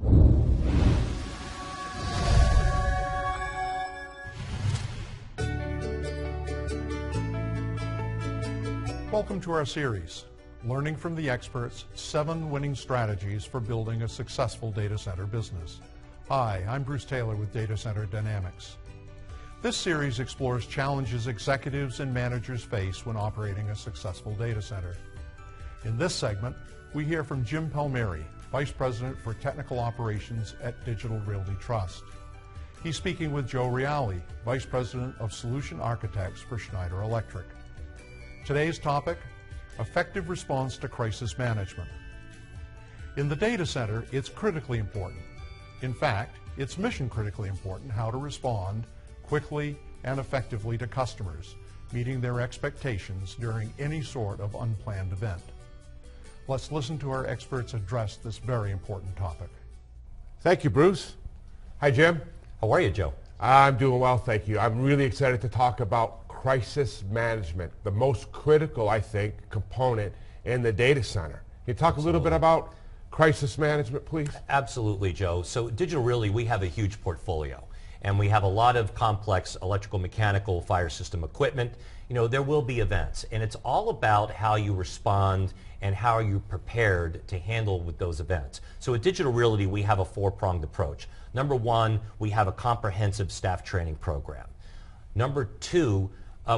Welcome to our series, Learning from the Experts, 7 Winning Strategies for Building a Successful Data Center Business. Hi, I'm Bruce Taylor with Data Center Dynamics. This series explores challenges executives and managers face when operating a successful data center. In this segment, we hear from Jim Palmieri, Vice President for Technical Operations at Digital Realty Trust. He's speaking with Joe Reale, Vice President of Solution Architects for Schneider Electric. Today's topic, effective response to crisis management. In the data center, it's critically important. In fact, it's mission critically important how to respond quickly and effectively to customers, meeting their expectations during any sort of unplanned event. Let's listen to our experts address this very important topic. Thank you, Bruce. Hi, Jim. How are you, Joe? I'm doing well, thank you. I'm really excited to talk about crisis management, the most critical, I think, component in the data center. Can you talk a little bit about crisis management, please? Absolutely, Joe. So at Digital Realty, we have a huge portfolio, and we have a lot of complex electrical, mechanical, fire system equipment. You know, there will be events, and it's all about how you respond and how are you prepared to handle with those events. So at Digital Realty, we have a 4-pronged approach. Number 1, we have a comprehensive staff training program. Number 2,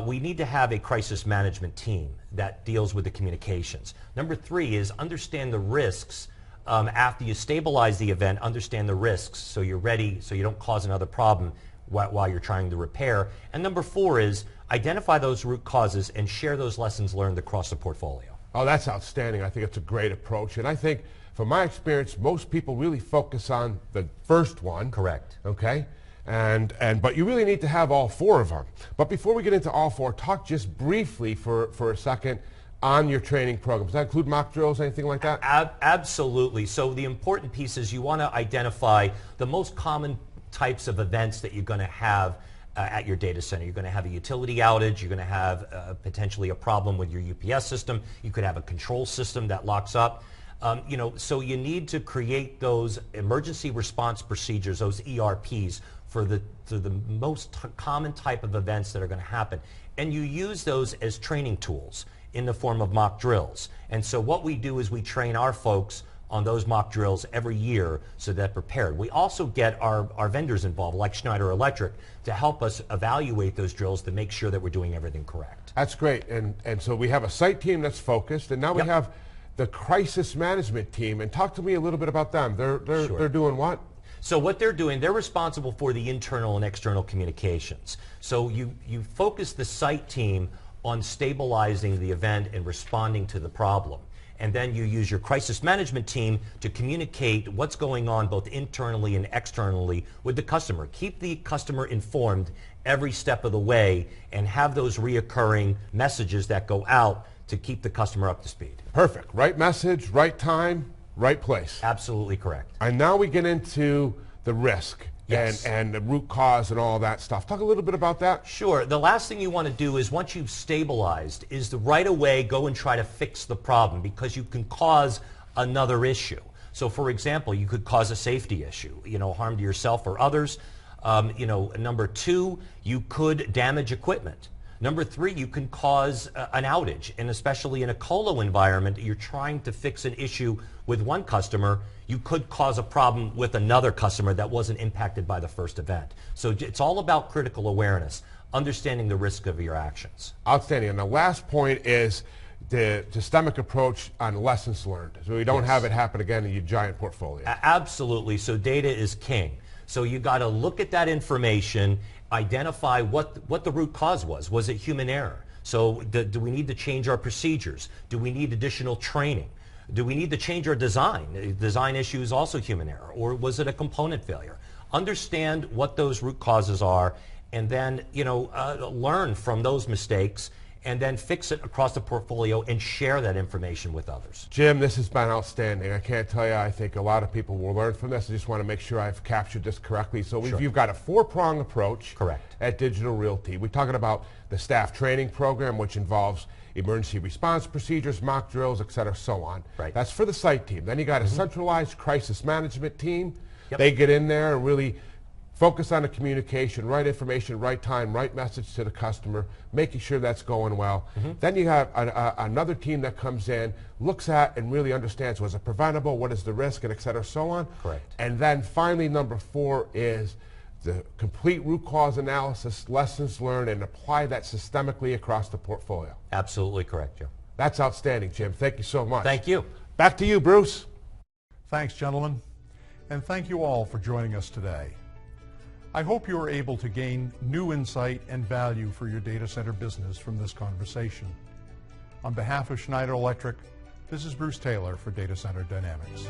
we need to have a crisis management team that deals with the communications. Number 3 is understand the risks. After you stabilize the event, understand the risks so you're ready, so you don't cause another problem while you're trying to repair. And number 4 is identify those root causes and share those lessons learned across the portfolio. Oh, that's outstanding. I think it's a great approach. And I think, from my experience, most people really focus on the first one. Correct. Okay? But you really need to have all 4 of them. But before we get into all 4, talk just briefly for a second on your training program. Does that include mock drills, anything like that? Absolutely. So the important piece is you want to identify the most common types of events that you're going to have at your data center. You're going to have a utility outage. You're going to have potentially a problem with your UPS system. You could have a control system that locks up. So you need to create those emergency response procedures, those ERPs, for the most common type of events that are going to happen. And you use those as training tools in the form of mock drills. And so what we do is we train our folks on those mock drills every year so they're prepared. We also get our vendors involved, like Schneider Electric, to help us evaluate those drills to make sure that we're doing everything correct. That's great. And so we have a site team that's focused, and now we have the crisis management team. And talk to me a little bit about them. They're doing what? So what they're doing, they're responsible for the internal and external communications. So you focus the site team on stabilizing the event and responding to the problem. And then you use your crisis management team to communicate what's going on both internally and externally with the customer. Keep the customer informed every step of the way and have those reoccurring messages that go out to keep the customer up to speed. Perfect. Right message, right time, right place. Absolutely correct. And now we get into the risk. Yes. And the root cause and all that stuff. Talk a little bit about that. Sure. The last thing you want to do is, once you've stabilized, is to right away go and try to fix the problem, because you can cause another issue. So for example, you could cause a safety issue, harm to yourself or others. Number 2, you could damage equipment. Number 3, you can cause an outage, and especially in a colo environment, you're trying to fix an issue with one customer, you could cause a problem with another customer that wasn't impacted by the first event. So it's all about critical awareness, understanding the risk of your actions. Outstanding. And the last point is the systemic approach on lessons learned, so we don't have it happen again in your giant portfolio. Absolutely. So data is king. So you got to look at that information, identify what the root cause was. Was it human error? So do we need to change our procedures? Do we need additional training? Do we need to change our design? Design issue is also human error. Or was it a component failure? Understand what those root causes are, and then learn from those mistakes, and then fix it across the portfolio and share that information with others. Jim, this has been outstanding. I can't tell you, I think a lot of people will learn from this. I just want to make sure I've captured this correctly. So you've got a 4-prong approach. Correct. At Digital Realty. We're talking about the staff training program, which involves emergency response procedures, mock drills, et cetera, so on. Right. That's for the site team. Then you got a centralized crisis management team. Yep. They get in there and really focus on the communication, right information, right time, right message to the customer, making sure that's going well. Then you have another team that comes in, looks at and really understands, was it preventable, what is the risk, and et cetera, so on. Correct. And then finally, number 4 is the complete root cause analysis, lessons learned, and apply that systemically across the portfolio. Absolutely correct, Joe. That's outstanding, Jim. Thank you so much. Thank you. Back to you, Bruce. Thanks, gentlemen, and thank you all for joining us today. I hope you are able to gain new insight and value for your data center business from this conversation. On behalf of Schneider Electric, this is Bruce Taylor for Data Center Dynamics.